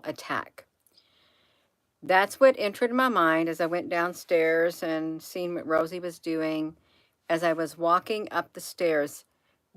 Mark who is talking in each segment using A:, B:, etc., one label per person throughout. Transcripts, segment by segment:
A: attack. That's what entered my mind as I went downstairs and seen what Rosie was doing as I was walking up the stairs.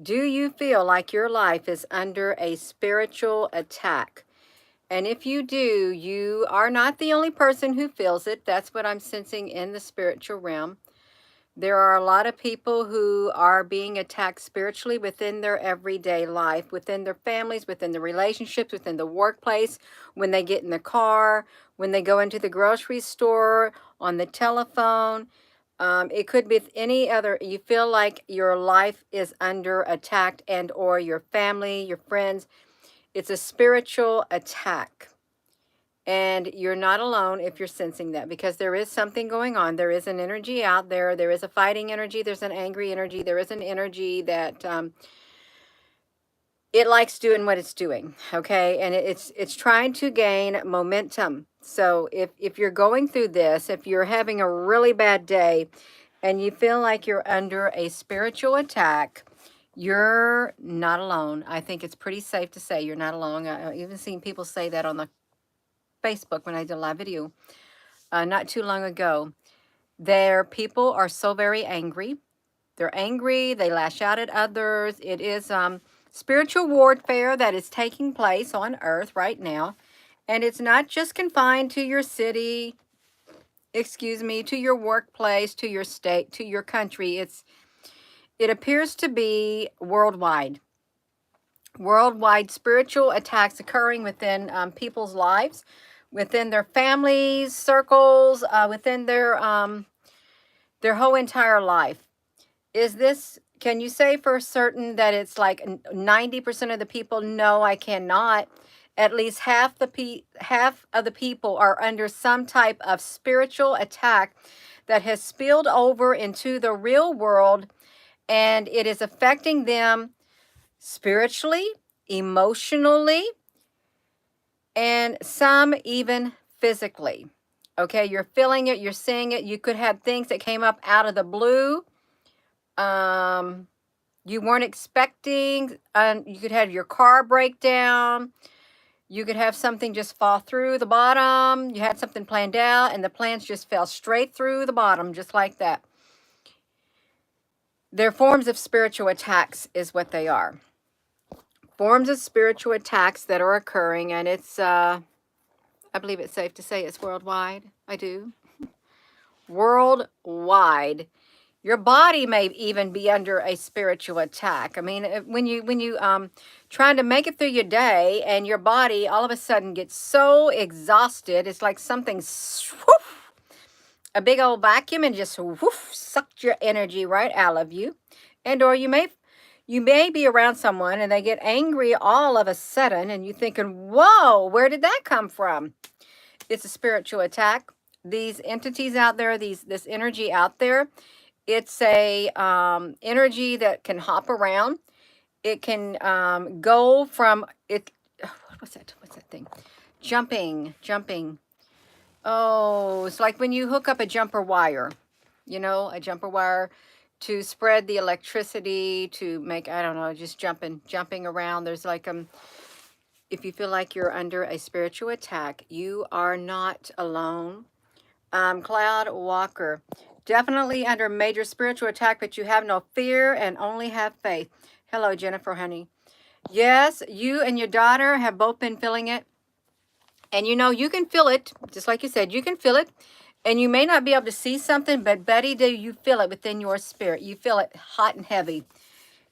A: Do you feel like your life is under a spiritual attack? And if you do, you are not the only person who feels it. That's what I'm sensing in the spiritual realm. There are a lot of people who are being attacked spiritually within their everyday life, within their families, within the relationships, within the workplace, when they get in the car, when they go into the grocery store, on the telephone. It could be any other. You feel like your life is under attack, and or your family, your friends. It's a spiritual attack. And you're not alone if you're sensing that, because there is something going on. There is an energy out there. There is a fighting energy. There's an angry energy. There is an energy that it likes doing what it's doing. Okay. And it's trying to gain momentum. So if you're going through this, if you're having a really bad day and you feel like you're under a spiritual attack, you're not alone. I think it's pretty safe to say you're not alone. I've even seen people say that on the Facebook when I did a live video not too long ago. Their people are so very angry. They're angry. They lash out at others. It is spiritual warfare that is taking place on earth right now. And it's not just confined to your city, to your workplace, to your state, to your country. It appears to be worldwide. Worldwide spiritual attacks occurring within people's lives, within their families, circles, within their whole entire life. Can you say for certain that it's like 90% of the people? No, I cannot. At least half of the people are under some type of spiritual attack that has spilled over into the real world, and it is affecting them spiritually, emotionally, and some even physically. Okay, you're feeling it, you're seeing it. You could have things that came up out of the blue. You weren't expecting. You could have your car break down. You could have something just fall through the bottom. You had something planned out, and the plans just fell straight through the bottom, just like that. They're forms of spiritual attacks, is what they are. Forms of spiritual attacks that are occurring, and it's, I believe it's safe to say it's worldwide. I do. Worldwide. Your body may even be under a spiritual attack. I mean, when you trying to make it through your day, and your body all of a sudden gets so exhausted, it's like something swoof, a big old vacuum, and just woof, sucked your energy right out of you. And or you may be around someone and they get angry all of a sudden, and you thinking, whoa, where did that come from? It's a spiritual attack. These entities out there, this energy out there, it's a energy that can hop around. It can go from it. What's that thing? Jumping. Oh, it's like when you hook up a jumper wire. A jumper wire to spread the electricity, to make, I don't know, just jumping around. There's like if you feel like you're under a spiritual attack, you are not alone. Cloud Walker, definitely under major spiritual attack, but you have no fear and only have faith. Hello, Jennifer, honey. Yes, you and your daughter have both been feeling it. And you can feel it, just like you said, you can feel it. And you may not be able to see something, but Betty, do you feel it within your spirit? You feel it hot and heavy.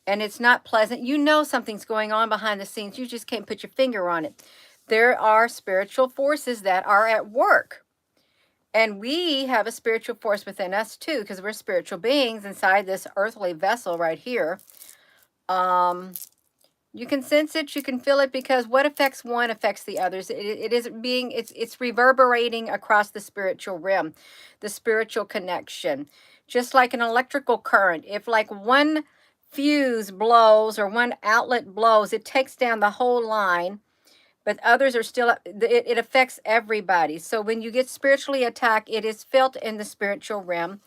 A: And it's not pleasant. Something's going on behind the scenes. You just can't put your finger on it. There are spiritual forces that are at work. And we have a spiritual force within us too, because we're spiritual beings inside this earthly vessel right here. You can sense it, you can feel it, because what affects one affects the others. It's reverberating across the spiritual realm, the spiritual connection. Just like an electrical current, if like one fuse blows or one outlet blows, it takes down the whole line. But others are still, it affects everybody. So when you get spiritually attacked, it is felt in the spiritual realm.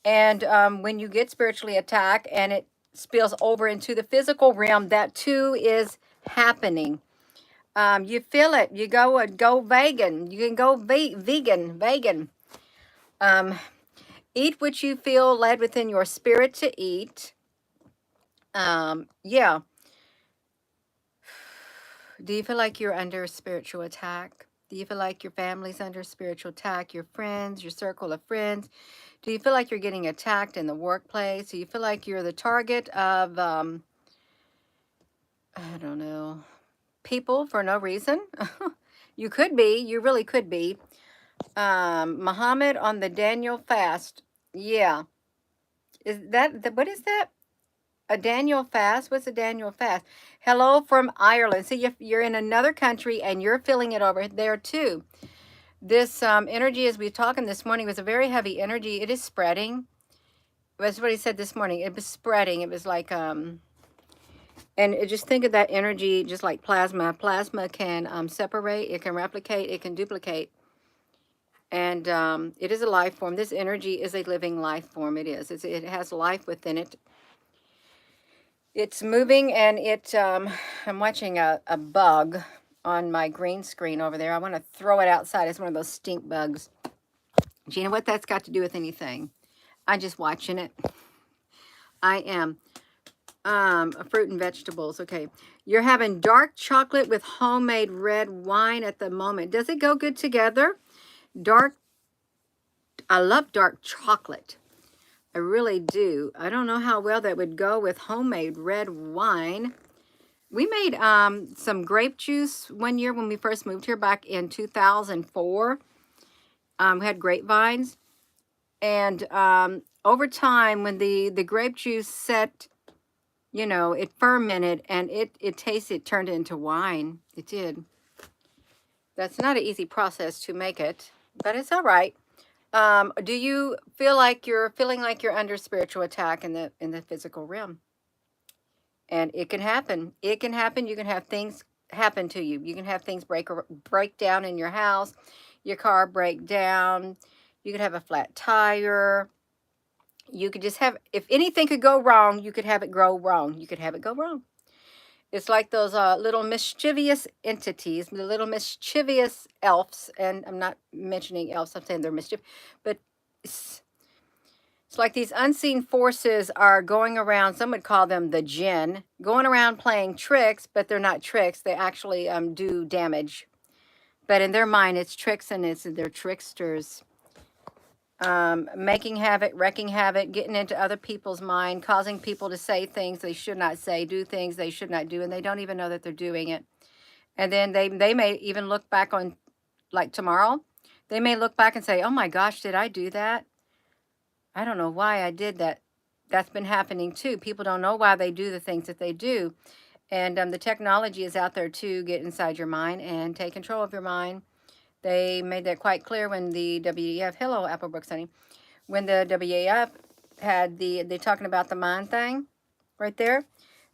A: And when you get spiritually attacked and it spills over into the physical realm, that too is happening. You feel it. You go vegan. You can go vegan. Um, eat what you feel led within your spirit to eat. Yeah. Do you feel like you're under spiritual attack? Do you feel like your family's under spiritual attack? Your friends, your circle of friends? Do you feel like you're getting attacked in the workplace? Do you feel like you're the target of, I don't know, people for no reason? You could be. You really could be. Muhammad on the Daniel fast. Yeah. What is that? A Daniel fast? What's a Daniel fast? Hello from Ireland. See, you're in another country and you're feeling it over there too. This energy, as we were talking this morning, was a very heavy energy. It is spreading. That's what he said this morning. It was spreading. It was like, just think of that energy just like plasma. Plasma can separate, it can replicate, it can duplicate. And it is a life form. This energy is a living life form. It is. It has life within it. It's moving, and I'm watching a bug on my green screen over there. I want to throw it outside. It's one of those stink bugs. Do you know what that's got to do with anything? I'm just watching it. I am. Fruit and vegetables. Okay. You're having dark chocolate with homemade red wine at the moment. Does it go good together? I love dark chocolate. I really do. I don't know how well that would go with homemade red wine. We made some grape juice one year when we first moved here back in 2004. We had grapevines. And over time, when the grape juice set, it fermented and it turned into wine. It did. That's not an easy process to make it, but it's all right. Do you feel like you're feeling like you're under spiritual attack in the physical realm? And it can happen. It can happen. You can have things happen to you. You can have things break down in your house, your car break down. You could have a flat tire. You could just have, if anything could go wrong, you could have it go wrong. You could have it go wrong. It's like those little mischievous entities, the little mischievous elves. And I'm not mentioning elves, I'm saying they're mischievous. But it's like these unseen forces are going around, some would call them the jinn, going around playing tricks, but they're not tricks. They actually do damage. But in their mind, it's tricks, and they're tricksters. Making havoc, wrecking havoc, getting into other people's mind, causing people to say things they should not say, do things they should not do, and they don't even know that they're doing it. And then they may even look back on, like tomorrow, they may look back and say, oh my gosh, did I do that? I don't know why I did that. That's been happening too. People don't know why they do the things that they do. And the technology is out there to get inside your mind and take control of your mind. They made that quite clear when the WEF, hello, Applebrook Sunny, when the WEF had they're talking about the mind thing right there,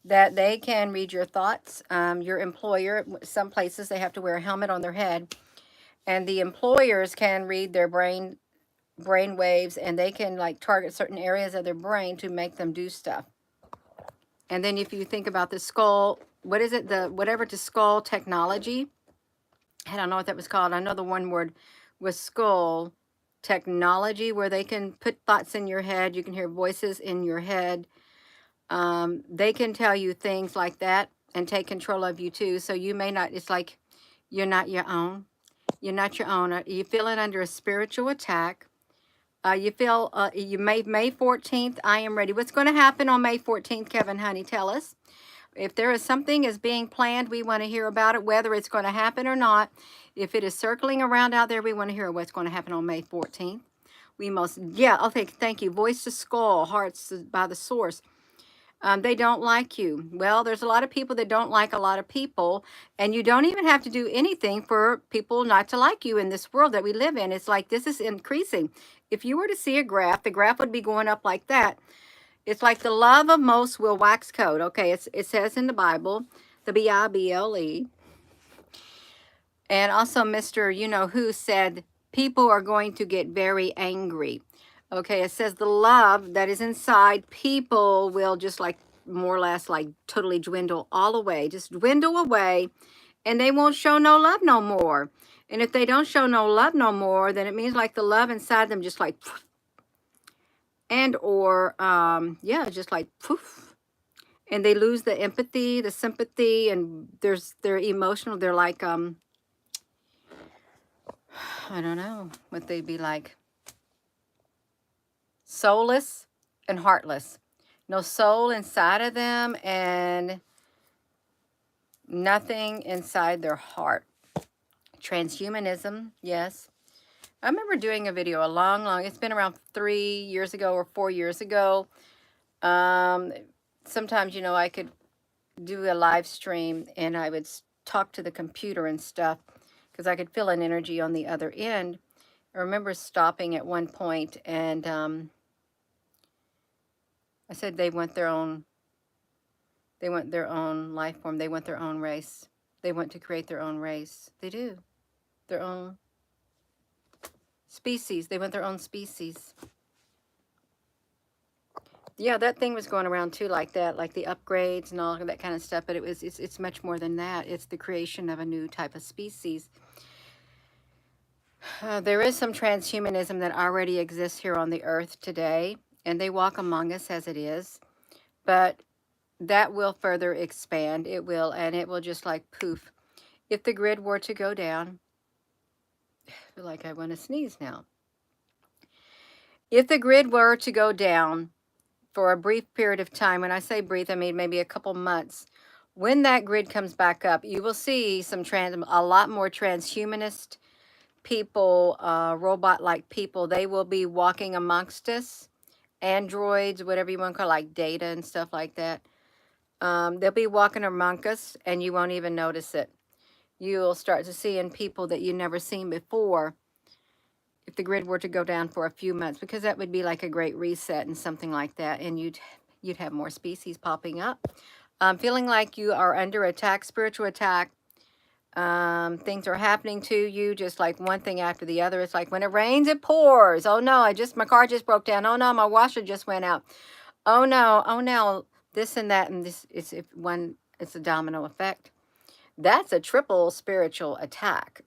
A: that they can read your thoughts. Your employer, some places they have to wear a helmet on their head, and the employers can read their brain waves, and they can like target certain areas of their brain to make them do stuff. And then if you think about the skull, what is it? The whatever to skull technology. I don't know what that was called. I know the one word was skull technology, where they can put thoughts in your head. You can hear voices in your head. They can tell you things like that and take control of you too. So you may not, it's like you're not your own. You're not your own. You feel it under a spiritual attack. You feel, May 14th, I am ready. What's going to happen on May 14th, Kevin Honey? Tell us. If there is something is being planned, we want to hear about it, whether it's going to happen or not. If it is circling around out there, we want to hear what's going to happen on May 14th. Okay, thank you. Voice to skull, hearts by the source. They don't like you. Well, there's a lot of people that don't like a lot of people, and you don't even have to do anything for people not to like you in this world that we live in. It's like this is increasing. If you were to see a graph, the graph would be going up like that. It's like the love of most will wax cold. Okay, it says in the Bible, the Bible. And also Mr. You-know-who said people are going to get very angry. Okay, it says the love that is inside people will just like more or less like totally dwindle all away. Just dwindle away. and they won't show no love no more. And if they don't show no love no more, then it means like the love inside them just like, and or yeah, just like poof. And they lose the empathy, the sympathy, and they're emotional. They're like I don't know what they'd be like. Soulless and heartless. No soul inside of them and nothing inside their heart. Transhumanism, yes. I remember doing a video it's been around 3 years ago or 4 years ago. Sometimes, I could do a live stream and I would talk to the computer and stuff because I could feel an energy on the other end. I remember stopping at one point and I said they want their own life form. They want their own race. They want to create their own race. They do. Their own species. They want their own species. Yeah, that thing was going around too like that, like the upgrades and all of that kind of stuff, but it's much more than that. It's the creation of a new type of species. There is some transhumanism that already exists here on the earth today, and they walk among us as it is, but that will further expand. It will, and it will just like poof. If the grid were to go down, I feel like I want to sneeze now. If the grid were to go down for a brief period of time, when I say brief, I mean maybe a couple months, when that grid comes back up, you will see a lot more transhumanist people, robot-like people. They will be walking amongst us, androids, whatever you want to call it, like data and stuff like that. They'll be walking among us, and you won't even notice it. You'll start to see in people that you've never seen before if the grid were to go down for a few months, because that would be like a great reset and something like that, and you'd have more species popping up. Feeling like you are under attack, spiritual attack. Things are happening to you, just like one thing after the other. It's like when it rains, it pours. Oh no, my car just broke down. Oh no, my washer just went out. Oh no, this and that, and this. It's a domino effect. That's a triple spiritual attack.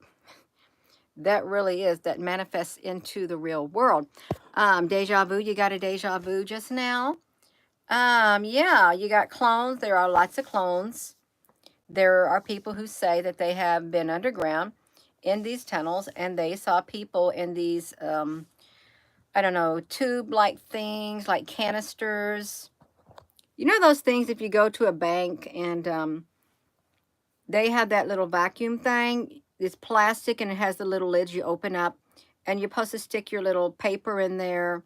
A: That really is, that manifests into the real world. Deja vu, you got a deja vu just now. Yeah, you got clones. There are lots of clones. There are people who say that they have been underground in these tunnels and they saw people in these, I don't know, tube-like things, like canisters. You know those things if you go to a bank and they have that little vacuum thing? It's plastic and it has the little lids you open up and you're supposed to stick your little paper in there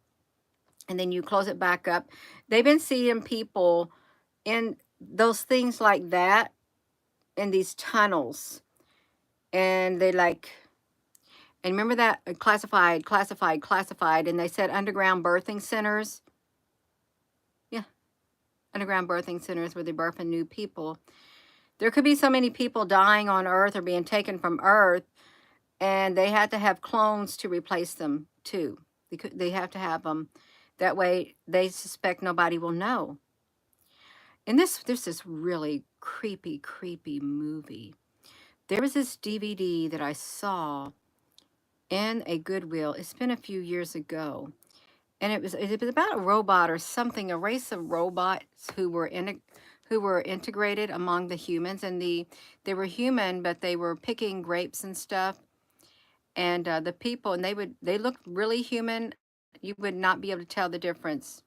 A: and then you close it back up. They've been seeing people in those things like that in these tunnels. And they like, and remember that classified, and they said underground birthing centers. Yeah, underground birthing centers where they birth new people. There could be so many people dying on Earth or being taken from Earth, and they had to have clones to replace them too. They have to have them. That way, they suspect nobody will know. And there's this really creepy movie. There was this DVD that I saw in a Goodwill. It's been a few years ago. And it was about a robot or something, a race of robots who were integrated among the humans, and they were human, but they were picking grapes and stuff. And the people, and they looked really human. You would not be able to tell the difference.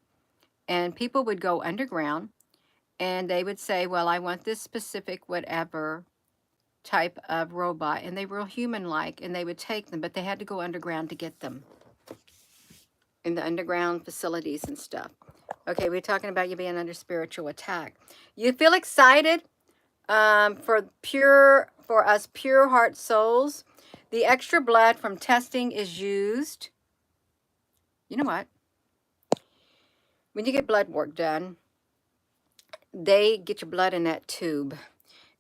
A: And people would go underground, and they would say, "Well, I want this specific whatever type of robot," and they were human-like, and they would take them, but they had to go underground to get them in the underground facilities and stuff. Okay, we're talking about you being under spiritual attack. You feel excited for us pure heart souls. The extra blood from testing is used. You know what? When you get blood work done, they get your blood in that tube.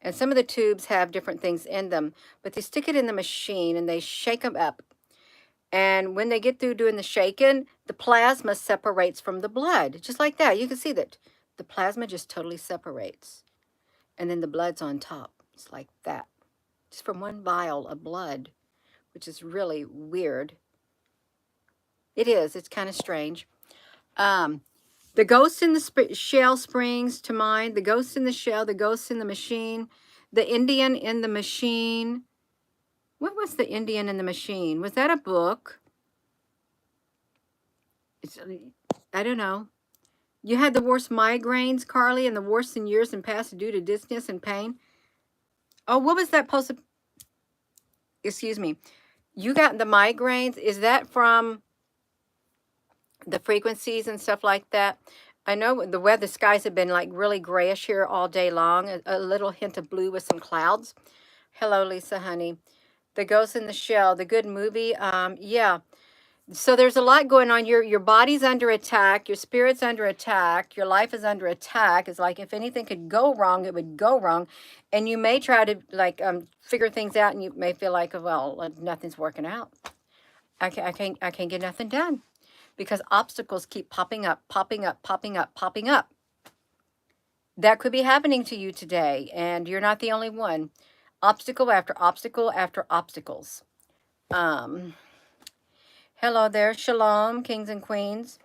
A: And some of the tubes have different things in them, but they stick it in the machine and they shake them up. And when they get through doing the shaking, the plasma separates from the blood. Just like that. You can see that the plasma just totally separates. And then the blood's on top. It's like that. just from one vial of blood, which is really weird. It is. It's kind of strange. Um, the ghost in the shell springs to mind. The ghost in the shell, the ghost in the machine, the Indian in the machine. What was the Indian in the machine? Was that a book? It's, I don't know. You had the worst migraines, Carly, and the worst in years and past due to dizziness and pain. Oh, what was that post? Excuse me. You got the migraines. Is that from the frequencies and stuff like that? I know the weather, the skies have been like really grayish here all day long. A little hint of blue with some clouds. Hello, Lisa, honey. The Ghost in the Shell, the good movie. Yeah. So there's a lot going on. Your body's under attack. Your spirit's under attack. Your life is under attack. It's like if anything could go wrong, it would go wrong. And you may try to like figure things out, and you may feel like, well, nothing's working out. I can't get nothing done because obstacles keep popping up, popping up, popping up, popping up. That could be happening to you today, and you're not the only one. Obstacle after obstacle after obstacles. Hello there, shalom, kings and queens.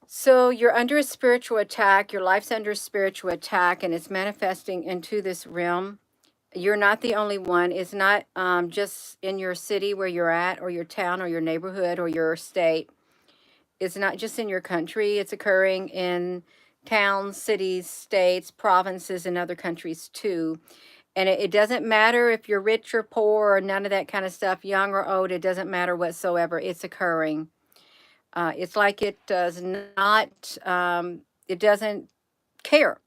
A: So you're under a spiritual attack. Your life's under a spiritual attack, and it's manifesting into this realm. You're not the only one. It's not just in your city where you're at, or your town, or your neighborhood, or your state. It's not just in your country. It's occurring in towns, cities, states, provinces, and other countries too. And it doesn't matter if you're rich or poor or none of that kind of stuff, young or old, it doesn't matter whatsoever. It's occurring. It's like it does not, it doesn't care.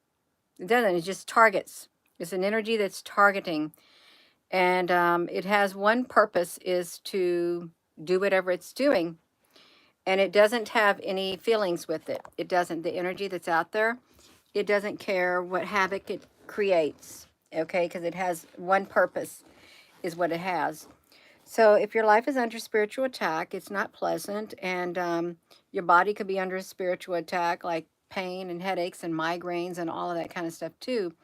A: It doesn't, it just targets. It's an energy that's targeting. And it has one purpose, is to do whatever it's doing. And it doesn't have any feelings with it. It doesn't, the energy that's out there, it doesn't care what havoc it creates. Okay, because it has one purpose, is what it has. So if your life is under spiritual attack, it's not pleasant, and your body could be under a spiritual attack, like pain and headaches and migraines and all of that kind of stuff too.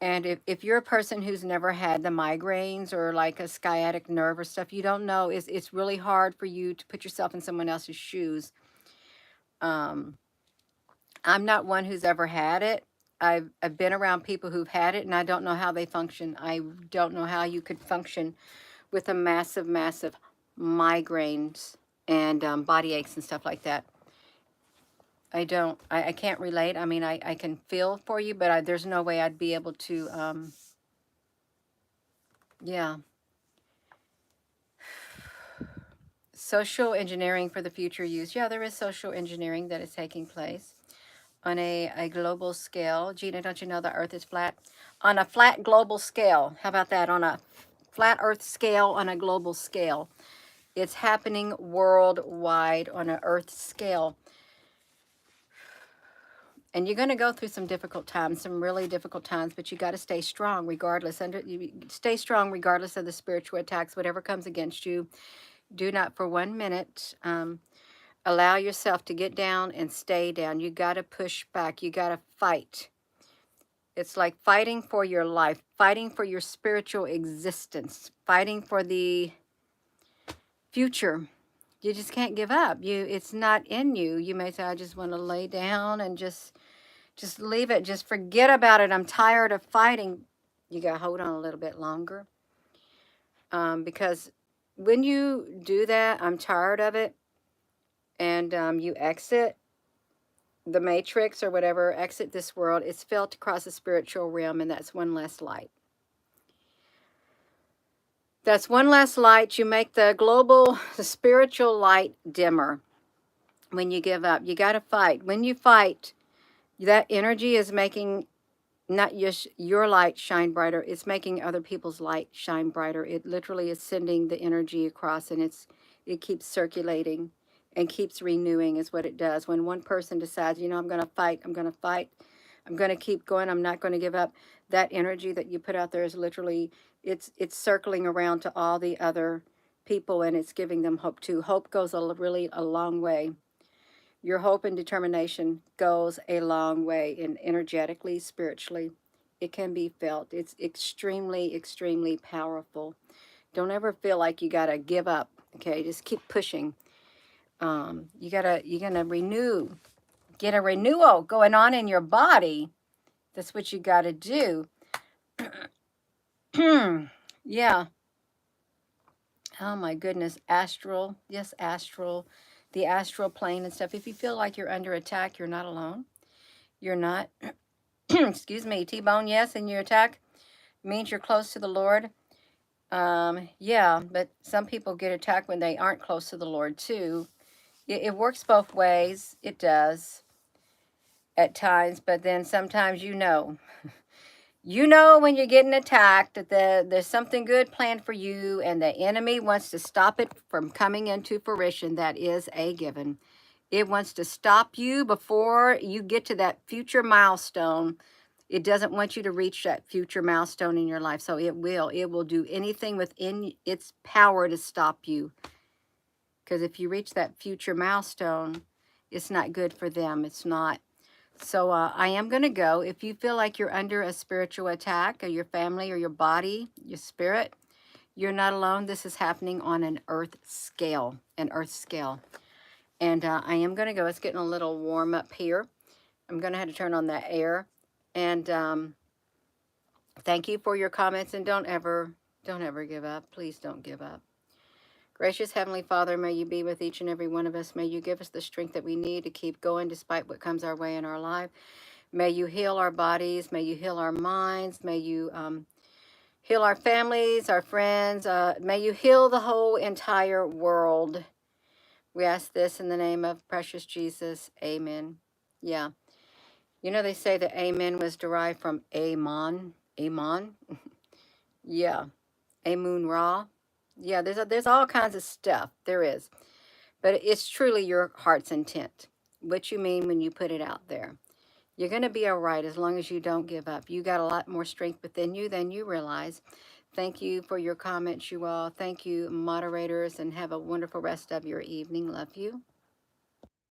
A: And if you're a person who's never had the migraines or like a sciatic nerve or stuff, you don't know, it's really hard for you to put yourself in someone else's shoes. I'm not one who's ever had it. I've been around people who've had it, and I don't know how they function. I don't know how you could function with a massive, massive migraines and body aches and stuff like that. I don't, I can't relate. I mean, I can feel for you, but there's no way I'd be able to, yeah. Social engineering for the future use. Yeah, there is social engineering that is taking place on a global scale. Gina, don't you know the earth is flat? On a flat global scale. How about that? On a flat earth scale, on a global scale. It's happening worldwide on an earth scale. And you're going to go through some difficult times, some really difficult times, but you got to stay strong regardless. Stay strong regardless of the spiritual attacks, whatever comes against you. Do not for 1 minute allow yourself to get down and stay down. You got to push back. You got to fight. It's like fighting for your life, fighting for your spiritual existence, fighting for the future. You just can't give up. It's not in you. You may say, I just want to lay down and just leave it. Just forget about it. I'm tired of fighting. You got to hold on a little bit longer. Because when you do that, I'm tired of it, and you exit the matrix or whatever, exit this world, it's felt across the spiritual realm, and that's one less light. That's one less light. You make the spiritual light dimmer when you give up. You got to fight. When you fight, that energy is making not just your light shine brighter, it's making other people's light shine brighter. It literally is sending the energy across, and it keeps circulating and keeps renewing, is what it does. When one person decides, I'm going to fight, I'm going to fight, I'm going to keep going, I'm not going to give up, that energy that you put out there is literally, it's circling around to all the other people, and it's giving them hope too. Hope goes really a long way. Your hope and determination goes a long way, in energetically, spiritually. It can be felt. It's extremely, extremely powerful. Don't ever feel like you got to give up. Okay, just keep pushing. You're gonna renew, get a renewal going on in your body. That's what you got to do. Yeah. Oh my goodness. Astral. Yes, astral. The astral plane and stuff. If you feel like you're under attack, you're not alone. You're not. Excuse me. T-bone, yes, and your attack means you're close to the Lord. Yeah, but some people get attacked when they aren't close to the Lord too. It works both ways. It does at times, but then sometimes you know when you're getting attacked that there's something good planned for you and the enemy wants to stop it from coming into fruition. That is a given. It wants to stop you before you get to that future milestone. It doesn't want you to reach that future milestone in your life. So it will do anything within its power to stop you. Because if you reach that future milestone, it's not good for them. It's not. So I am going to go. If you feel like you're under a spiritual attack, or your family or your body, your spirit, you're not alone. This is happening on an earth scale, And I am going to go. It's getting a little warm up here. I'm going to have to turn on that air. And thank you for your comments. And don't ever give up. Please don't give up. Gracious Heavenly Father, may you be with each and every one of us. May you give us the strength that we need to keep going despite what comes our way in our life. May you heal our bodies. May you heal our minds. May you heal our families, our friends. May you heal the whole entire world. We ask this in the name of precious Jesus. Amen. Yeah. You know, they say that amen was derived from Amon. Amon? Yeah. Amun Ra. Yeah, there's all kinds of stuff. There is. But it's truly your heart's intent. What you mean when you put it out there. You're going to be all right as long as you don't give up. You got a lot more strength within you than you realize. Thank you for your comments, you all. Thank you, moderators, and have a wonderful rest of your evening. Love you.